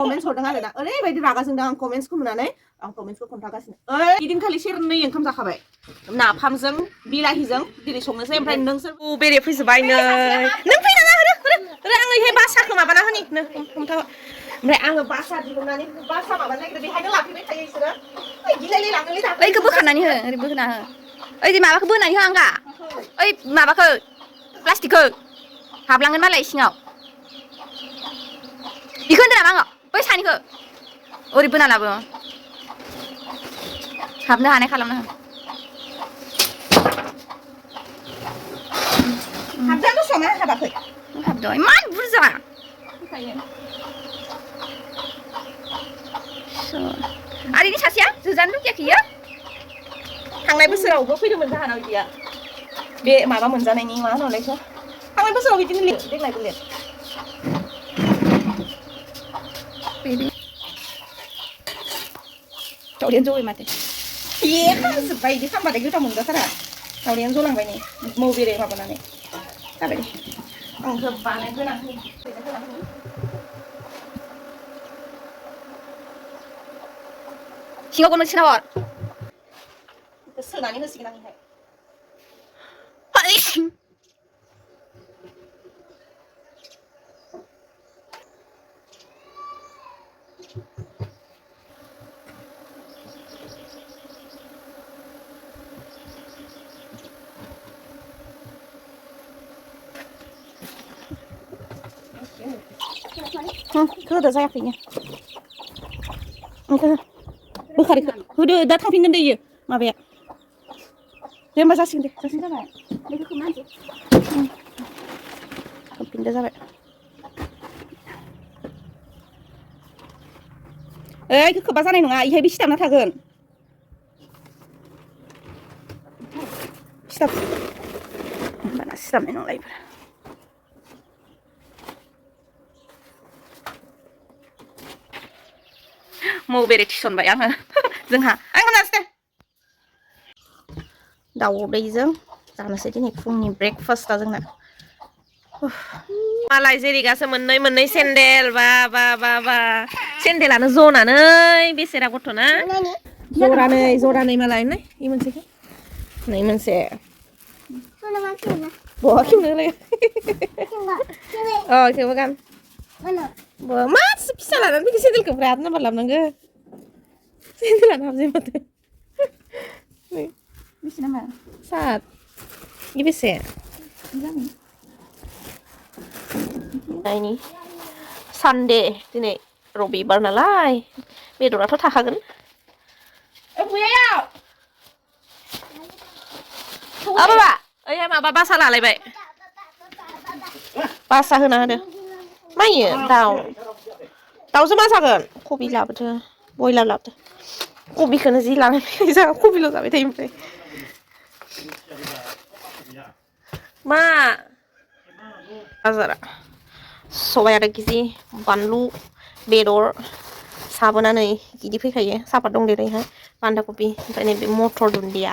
comments हरदों आरो ना ओरैबायदि रागा जोंदों आं कमेन्ट्सखौ नुनानै आं कमेन्ट्सखौ खोन्थागासिनो इदिनखालि सेरनै ओंखाम जाखाबाय नाफामजों बिलाहिजों दिनै संनोसै ओमफ्राय नोंसोर बेरे फैजोबबाय नै नों फैनाङा होरो आङो इहाय बासाखौ माबाना होनि नो हमथा ओमफ्राय आङो बासा दिहुननानै बासा माबानो नागिरदों बेहायनो लाफैबाय थायो बिसोरो गिलायलाय लांनोलै थाखो ओइखौ बोखारनानै हो ओरै बोखोना हो ओइ माबाखौ बोनानै हो आंगा ओइ माबाखौ प्लास्टिकखौ हाबलांगोन मालाय सिङाव बेखौ होनदों नामा आङो बै सानिखौ ओरै बोना लाबो हाबनो हानाय खालामना हो हाबदों दसेयावनो हाबाखै हाबदों इमान बुरजा आरो इनि सासेया जोजानो लुगैयाखै इयो थांनाय बोसोरावबो फैदोंमोन जाहानाव इदिया बे माबा मोनजानायनि मा होनोलायखो थांनाय बोसोराव बिदिनो लिर देग्लायबो लिर दावदैयानो जबाय माथो ये खाजोब्बाय इदि खालामबाथाय गोथाव मोनजाथारा दावदैयानो जलांबाय नै मौ बेरे माबानानै जाबाय दे आंखौ बानायग्रोनांगौ सिङाव गन मोनसे हर सोनानै होसिगोन आं इहाय होदो जायाखैनो बोखारिखौ होदो दा थांफिनगोन दे इयो माबाया दे होमबा जासिगोन दे जासिगोन जाबाय थांफिनदो जाबाय ओइ खोबा जानाय नङा इहाय बे सिथाबना थागोन सिथाब होमबाना सिथाबनाय नंला इफोर मौ बेरे थिसनबाय आङो जोंहा आं नार्स दे दाउदैजों जानोसै दिनै फुंनि ब्रेकफास्टआ जोंना मालाय जेरिगासो मोननै सेन्देल बा बा बा बा सेन्देलानो जनानै बेसेरा गथ'ना जरानै मालाय नै इ मोनसेखौ नै मोनसे बहा खेवनो अ खेवो गान मासि फिसा लानानै फैदो सेन्देलखौ ओमफ्राय 8 नाम्बार लाबोनांगौ सेन्देलानो हाबजोब माथो बेसे नाम्बार 7 इ बेसे नायनि सानडे दिनै रबिबार नालाय बेदराथ' थाखागोन बाबा ओइहाय माबा बासा लालायबाय बासा होना होदो मायो दाउजों मा जागोन कबि लाबोदो बयलार लाबोदो कबिखौनो जि लानानै फैबाय जोंहा कबिल' जाबाय थायो ओमफ्राय मा बाजारा सबाइ आधा केजि बानलु बेदर साबोना नै इदि फैखायो सापात दं देरैहाय बान्दा कबि ओमफ्राय नैबे मटर दुन्दिया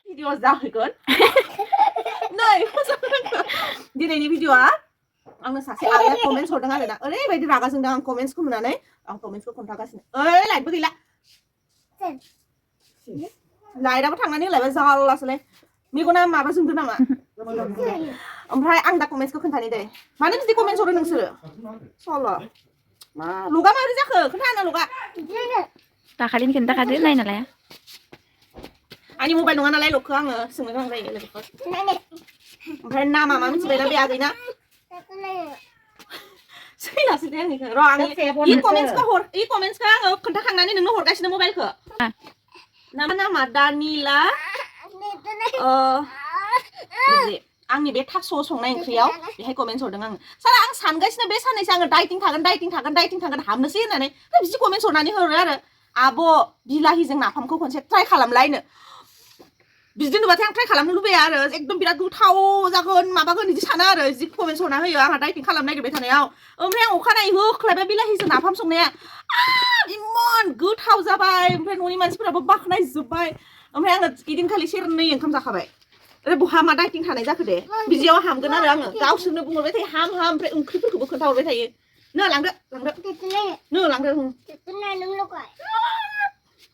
भिडिअ जाहैगोन नै दिनैनि भिडिअआ आंनो सासे आइया कमेन्ट्स हरदों आरो ना ओरैबायदि रागा जोंदों आं कमेन्ट्सखौ नुनानै आं कमेन्ट्सखौ खोन्थागासिनो ओइ लाइटबो गैला लाइटआबो थांनानै होलायबाय जारलासोलाय मेगना माबा जोंदों नामा ओमफ्राय आं दा कमेन्ट्सखौ खोन्थानि दे मानो बिदि कमेन्ट्स हरो नोंसोरो सल' मा लगा माबोरै जाखो खोन्था आंनो लगा दाखालिनिखौनो दाखादो नायना लाया आंनि मबाइल नङा नालाय लकखौ आङो सोंनो गोनां जायो लोगोफोर ओमफ्राय नामा मा मिथिबायना बे आगैना सैलासो दे आंनिखौ र' आं इ कमेन्ट्सखौ आङो खोन्थाखांनानै नोंनो हरगासिनो मबाइलखौ नामा दानिला आंनि बे थास' संनाय ओंख्रियाव बेहाय कमेन्ट्स हरदों आङो सार आं सानगासिनो बे साननैसो आङो डाइटिं थागोन हाबनोसै होननानै बिदि कमेन्ट्स हरनानै हरो आरो आब' बिलाहिजों नाफामखौ खनसे ट्राइ खालामलायनो बिदि नुबाथाय आं ट्राइ खालामनो लुबैया आरो एकदम बिराद गोथाव जागोन माबागोन बिदि सानो आरो जि कमेन्ट्स हरना होयो आंहा डाइटिं खालामनो नागिरबाय थानायाव ओमफ्राय आं अखानायै होख्लायबाय बिलाहिजों नाफाम संनाया इमान गोथाव जाबाय ओमफ्राय न'नि मानसिफोराबो बाख्नायजोब्बाय ओमफ्राय आङो इदिनखालि सेरनै ओंखाम जाखाबाय बहा मा डाइटिं थानाय जाखो दे बिदियाव हामगोन आरो आङो गावसोरनो बुंहरबाय थायो हाम ओमफ्राय ओंख्रिफोरखौबो खोन्थाहरबाय थायो nửa lắng được nửa lắng được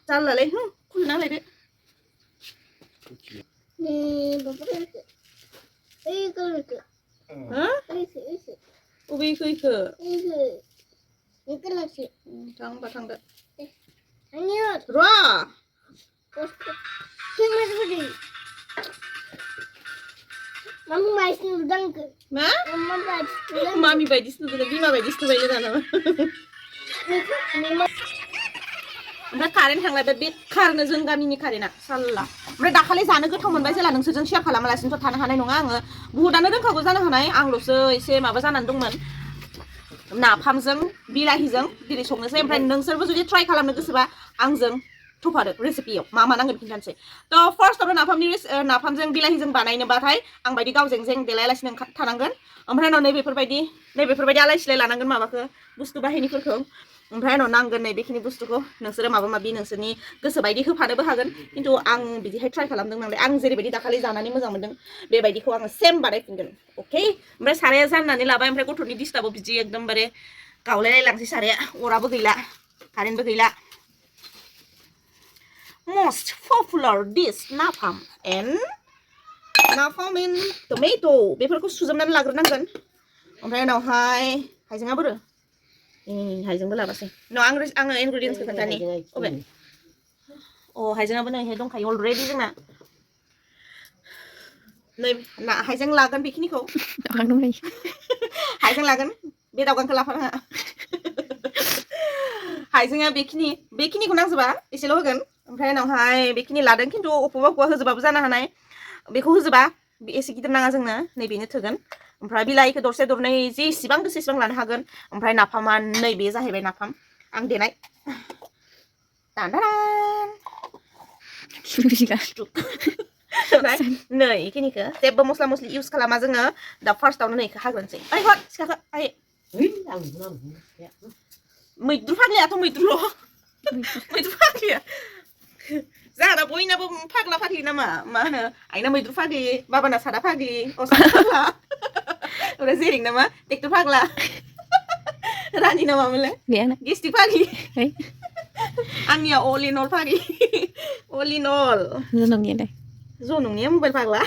ra là lấyคุณนั่งเลยดิ ฮะอุบีคือทางไปทางเด้อรัวมา mami bayi situ tuh bima bayi situ bayi itu nama ओमफ्राय कारेन्ट थांलाय बे कारनो जों गामिनि कारेन्टआ साल्ला ओमफ्राय दाखालि जानो गोथाव मोनबाय जेला नोंसोरजों शेयार खालामालासिनोथ' थानो हानाय नङा आङो बुहुदानो रोंखागौ जानो हानाय आंल'सो एसे माबा जानानै दंमोन नाफामजों बिलाहिजों दिनै संनोसै ओमफ्राय नोंसोरबो जुदि ट्राइ खालामनो गोसोबा आंजों थफादो रेसिपियाव मा मा नांगोन खिन्थानोसै थ' फार्स्टआवनो नाफामजों बिलाहिजों बानायनोबाथाय आं बायदि गावजों जें देलायालासिनो थानांगोन ओमफ्राय उनाव नैबेफोरबायदि आलाय सिलाय लानांगोन माबाखौ बुस्थु बाहायनायफोरखौ ओमफ्राय उनाव नांगोन नै बेखिनि बुस्थुखौ नोंसोरो माबा माबि नोंसोरनि गोसो बायदि होफानोबो हागोन खिन्थु आं बिदिहाय ट्राइ खालामदों नालाय आं जेरैबायदि दाखालि जानानै मोजां मोनदों बेबायदिखौ आङो सेम बानायफिनगोन अके ओमफ्राय साराया जाननानै लाबाय ओमफ्राय गथ'नि डिस्टार्बाव बिदि एकदमबारे गावलायलायलांसै साराया अराबो गैला कारेन्टबो गैला most popular dish napalm and tomato बेफोरखौ सुजोबनानै लाग्रोनांगोन ओमफ्राय उनावहाय हाइजेंआ बोरो हाइजेंबो लाबासै आङो इनग्रेडियेन्ट्सखौ खोन्थानि अबे हाइजेंआबो नैहाय दंखायो अलरेडि जोंना नै हाइजें लागोन बेखिनिखौ हाइजें लागोन बे दावगांखौ लाफानाङा हाइजेंआ बेखिनिखौ नांजोबा एसेल' होगोन ओमफ्राय उनावहाय बेखिनि लादों खिन्थु अबेबा होजोबाबो जानो हानाय बेखौ होजोबा एसे गिदिर नाङा जोंनो नैबेनो थोगोन ओमफ्राय बिलाइखौ दरसे दरनै जेसेबां गोसो एसेबां लानो हागोन ओमफ्राय नाफामा नैबे जाहैबाय नाफाम आं देनाय ओमफ्राय नै बेखिनिखौ जेबो मस्ला मस्लि इउज खालामा जोङो दा फार्स्टआवनो नैखौ हाग्रोनोसै ओइ हर सिखाखौ आइ मैद्रु फाग्लियाथ' मैद्रुल' मैद्रु फाग्लिया जाहाना बयनाबो फाग्ला फाग्लि नामा मा होनो आइना मैद्रु फाग्लि बाबाना सादा फाग्लि सादा फाग्ला ओमफ्राय जेरिं नामा ट्रेक्टर फाग्ला रानि नामामोनलाय गेस्टिक फाग्लि आंनिया अल इन अल फाग्लि अल इन अल जनंनिया मबाइल फाग्ला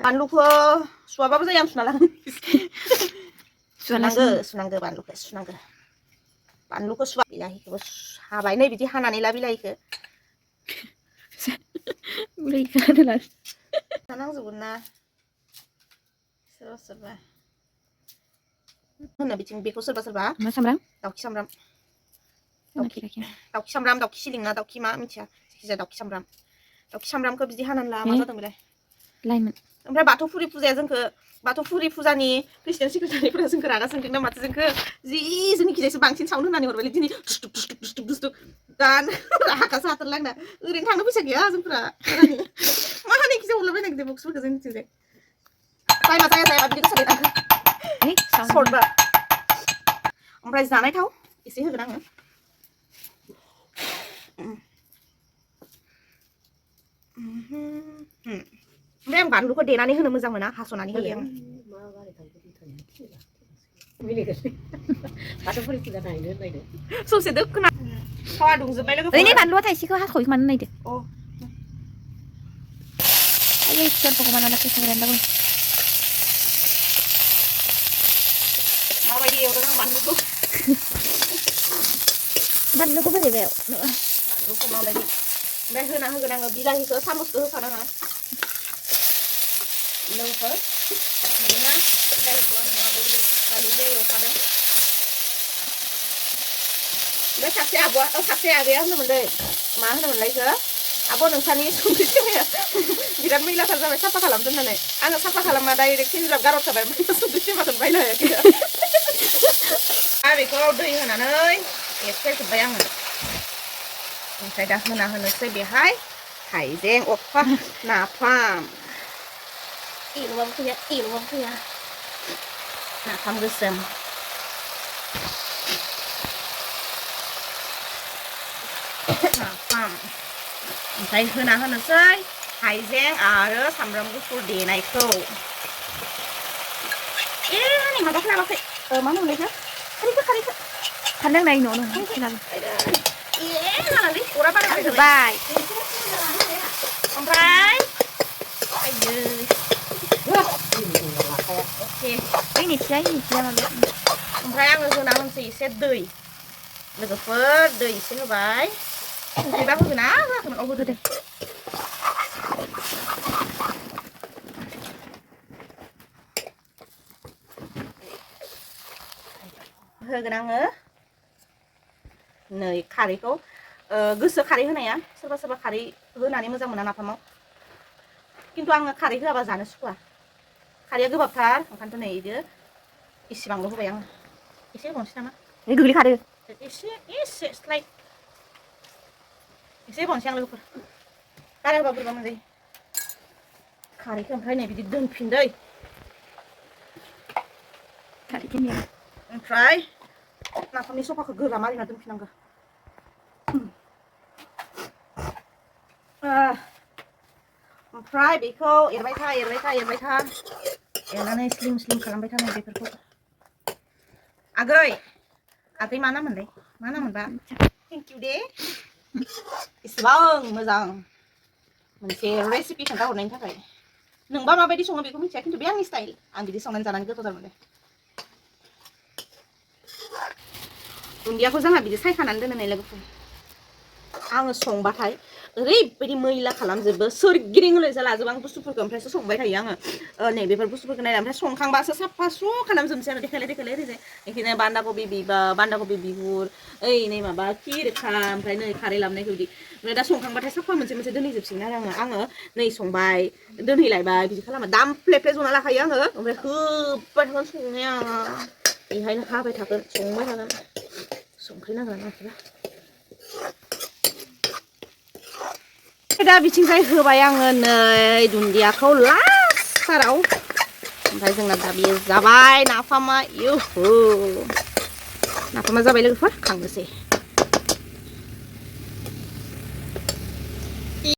बानलुखौ सुवाबाबो जायो आं सुना लागोन बानलुखौ सुवा बिलाहिखौबो हाबाय नै बिदि हानानै ला बिलाहिखौ नांजोबगोन ना सोरबा होनो बिथिं बेखौ सोरबा मा सामब्राम दाउखि सामब्राम दाउखि सिलिं ना दाउखि मा मिथिया जायखिजाया दाउखि सामब्रामखौ बिदि हानानै ला मा जादों बेलाय लाइमोन ओमफ्राय बाथौफुरि फुजाया जोंखौ बाथौफुरि फुजानि खृष्टियान सेक्रेटारिफोरा जोंखौ रागा जोंदों ना माथो जोंखौ जोंनिखिजायसो बांसिन साउन्ड होनानै हरबायलै दिनै दुस्टुक गान रागासो हाथारलांना ओरैनो थांनो फैसा गैया जोंफोरा मा हानायखिजाय हरलाबायनो नागिरदों बक्सफोरखौ जोंनिथिंजाय जाया बिदि गोसा गैया सर्टबा ओमफ्राय जानाय थाव एसे होगोन आङो ओमफ्राय आं बानलुखौ देनानै होनो मोजां मोना हास'नानै होयो आं ससे दोखोना थावा दुंजोबबाय लोगोफोर ओइ बानलुआ थाइसेखौ हास'यो मानो नायदो आयै सोरखौ माना लाखि संग्रायानो माबायदि एवदों आं बानलुखौ बोरैबायाव बानलुखौ माबायदि ओमफ्राय होना होगोन आङो बिलाहिखौ सामसखौ होफानाङा लोंफोर नोंना बिलाहिखौ आं माबायदि गालिजों एवफादों ओमफ्राय सासे आगैया होनोमोनलै मा होनोमोनलाय इखौ आब' नोंसानि संख्रि सेवाया बिराद मैलाथार जाबाय साफा खालामदों होननानै आङो साफा खालामना डाइरेक्ट सेन्ज्राब गारहरखाबाय ओमफ्राय संख्रि सेवाखौनो बायनो हायाखै बेखौ दै होनानै एरफेरजोब्बाय आङो ओमफ्राय दा होनोसै बेहाय हाइजें नाफाम एल'बाबो फैया नाफाम गोसोम नाफाम ओमफ्राय होनोसै हाइजें आरो सामब्राम गुफुर देनायखौ नै माबाखौ लाबाखै मा होनोमोनलाय खारैखौ थानदों नाय न' नों खिनाल नालाय अरा बारा होबाय ओमफ्राय आयो अके मिथिया माबा ओमफ्राय आङो होना होनसै एसे दै लोगोफोर दै एसे होबाय संख्रिबा होगोन ना होआखैमोन होदो दे होगोन आङो नै खारैखौ गोसो खारै होनाया सोरबा सोरबा खारै होनानै मोजां मोना नाफामाव खिन्थु आङो खारै होआबा जानो सुखुवा खारैया गोबाबथार ओंखायनोथ' नै इदो इसेबांल' होबाय आङो एसे होबावनोसै नामा गोग्लैखादो एसे स्लाइड एसे होबावनोसै आं लोगोफोर बारा होबा बोरैबा मोनजायो खारैखौ ओमफ्राय नै बिदि दोनफिनदै ओमफ्राय नाफामनि सफाखौ गोरा मारिना दोनफिननांगौ ओमफ्राय बेखौ एरबाय था एरनानै स्लिम खालामबाय था नै बेफोरखौ आगै मा नाममोनलाय मा नाममोनबा थेंक इउ दे इसेबां मोजां मोनसे रेसिपि खोन्थाहरनायनि थाखाय नोंबा माबायदि सङो बेखौ मिथिया खिन्थु बे आंनि स्टाइल आं बिदि संनानै जानानै गोथावथार मोनो दुन्दियाखौ जोंहा बिदि सायखानानै दोनो नै लोगोफोर आङो संबाथाय ओरैबायदि मैला खालामजोबो सोरगिदिं ओरैजा लाजोबो आं बुस्थुफोरखौ ओमफ्रायसो संबाय थायो आङो नै बेफोर बुस्थुफोरखौ नायना ओमफ्राय संखांबासो साफा स्र' खालामजोबनोसै आरो देखायलाय ओरैजाय बेखिनि बान्दा कबि बिगुर ओइ नै माबा खिरखा ओमफ्राय नै खारै लाबोनायखौ बिदि ओमफ्राय दा संखांबाथाय साफा मोनसे दोनहैजोबसिगोन आरो आङो नै संबाय दोनहैलायबाय बिदि खालामो दामफ्ले जना लाखायो आङो ओमफ्राय होबाय थागोन संनाया बेहायनो हाबाय थागोन संबाय थागोन संख्रि नांगोन नाङाखैबा दा बिथिंजाय होबाय आङो नै दुन्दियाखौ लास्टाराव ओमफ्राय जोंना दा बेयो जाबाय नाफामा इउहु नाफामा जाबाय लोगोफोर खांनोसै